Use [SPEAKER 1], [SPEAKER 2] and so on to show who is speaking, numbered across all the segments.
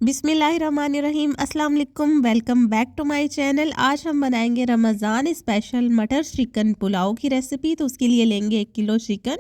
[SPEAKER 1] बिस्मिल्लाहिर्रहमानिर्रहीम अस्सलाम वालेकुम। Welcome back to my channel. आज हम बनाएंगे रमज़ान स्पेशल मटर चिकन पुलाव की रेसिपी। तो उसके लिए लेंगे 1 किलो चिकन,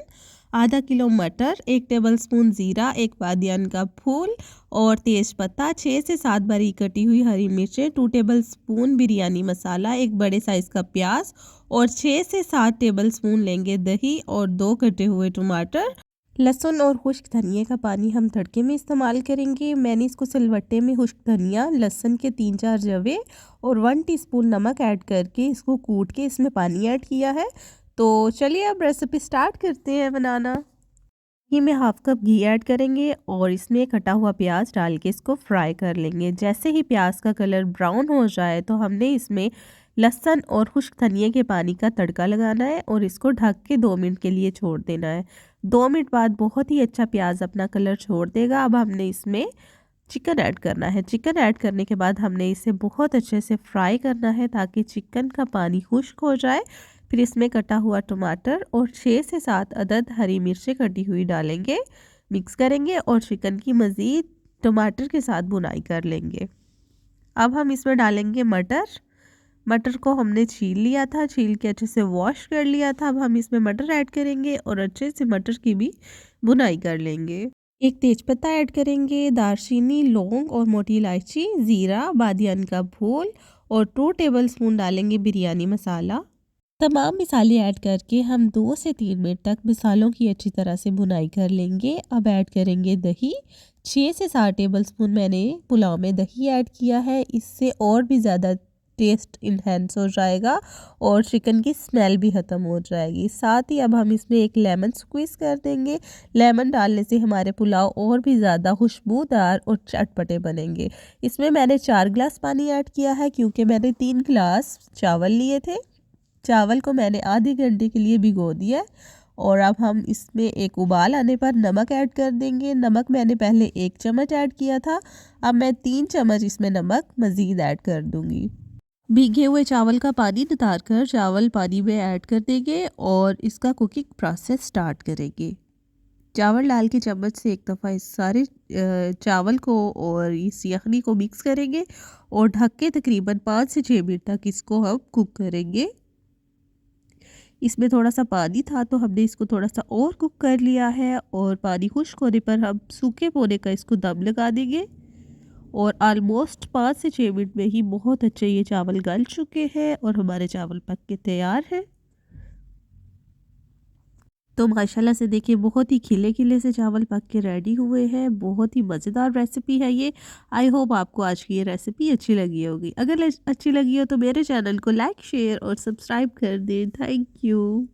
[SPEAKER 1] आधा किलो मटर, 1 टेबलस्पून ज़ीरा, 1 बादियान का फूल और तेज़ पत्ता, 6 से 7 बारीक कटी हुई हरी मिर्चें, 2 टेबलस्पून बिरयानी मसाला, एक बड़े साइज़ का प्याज और 6 से 7 टेबलस्पून लेंगे दही और 2 कटे हुए टमाटर, लहसुन और खुश्क धनिए का पानी हम तड़के में इस्तेमाल करेंगे। मैंने इसको सिलवट्टे में खुश्क धनिया, लहसुन के 3-4 जवे और 1 टीस्पून नमक ऐड करके इसको कूट के इसमें पानी ऐड किया है। तो चलिए अब रेसिपी स्टार्ट करते हैं बनाना। ये में हाफ कप घी ऐड करेंगे और इसमें कटा हुआ प्याज डाल के इसको फ्राई कर लेंगे। जैसे ही प्याज का कलर ब्राउन हो जाए तो हमने इसमें लहसुन और खुश्क धनिए के पानी का तड़का लगाना है और इसको ढक के 2 मिनट के लिए छोड़ देना है। 2 मिनट बाद बहुत ही अच्छा प्याज अपना कलर छोड़ देगा। अब हमने इसमें चिकन ऐड करना है। चिकन ऐड करने के बाद हमने इसे बहुत अच्छे से फ्राई करना है ताकि चिकन का पानी खुश्क हो जाए। फिर इसमें कटा हुआ टमाटर और 6 से 7 अदद हरी मिर्चें कटी हुई डालेंगे, मिक्स करेंगे और चिकन की मज़ीद टमाटर के साथ भुनाई कर लेंगे। अब हम इसमें डालेंगे मटर। मटर को हमने छील लिया था, छील के अच्छे से वॉश कर लिया था। अब हम इसमें मटर ऐड करेंगे और अच्छे से मटर की भी भुनाई कर लेंगे। एक तेज़पत्ता ऐड करेंगे, दालचीनी, लौंग और मोटी इलायची, ज़ीरा, बादियान का फूल और 2 टेबलस्पून डालेंगे बिरयानी मसाला। तमाम मसाले ऐड करके हम 2 से 3 मिनट तक मसालों की अच्छी तरह से भुनाई कर लेंगे। अब ऐड करेंगे दही। 6 से 7 टेबलस्पून मैंने पुलाव में दही ऐड किया है। इससे और भी ज़्यादा टेस्ट इन्हेंस हो जाएगा और चिकन की स्मेल भी ख़त्म हो जाएगी। साथ ही अब हम इसमें एक लेमन स्क्वीज़ कर देंगे। लेमन डालने से हमारे पुलाव और भी ज़्यादा खुशबूदार और चटपटे बनेंगे। इसमें मैंने 4 गिलास पानी ऐड किया है क्योंकि मैंने 3 गिलास चावल लिए थे। चावल को मैंने आधे घंटे के लिए भिगो दिया और अब हम इसमें एक उबाल आने पर नमक ऐड कर देंगे। नमक मैंने पहले 1 चम्मच ऐड किया था, अब मैं 3 चम्मच इसमें नमक मज़ीद ऐड कर दूंगी। भीगे हुए चावल का पानी नितार कर चावल पानी में ऐड कर देंगे और इसका कुकिंग प्रोसेस स्टार्ट करेंगे। चावल डाल के चम्मच से एक दफ़ा इस सारे चावल को और इस यखनी को मिक्स करेंगे और ढक के तकरीबन 5 से 6 मिनट तक इसको हम कुक करेंगे। इसमें थोड़ा सा पानी था तो हमने इसको थोड़ा सा और कुक कर लिया है और पानी खुश्क होने पर हम सूखे पोने का इसको दम लगा देंगे और ऑलमोस्ट 5 से 6 मिनट में ही बहुत अच्छे ये चावल गल चुके हैं और हमारे चावल पक के तैयार हैं। तो माशाल्लाह से देखिए बहुत ही खिले खिले से चावल पक के रेडी हुए हैं। बहुत ही मज़ेदार रेसिपी है ये। आई होप आपको आज की ये रेसिपी अच्छी लगी होगी। अगर अच्छी लगी हो तो मेरे चैनल को लाइक, शेयर और सब्सक्राइब कर दें। Thank you.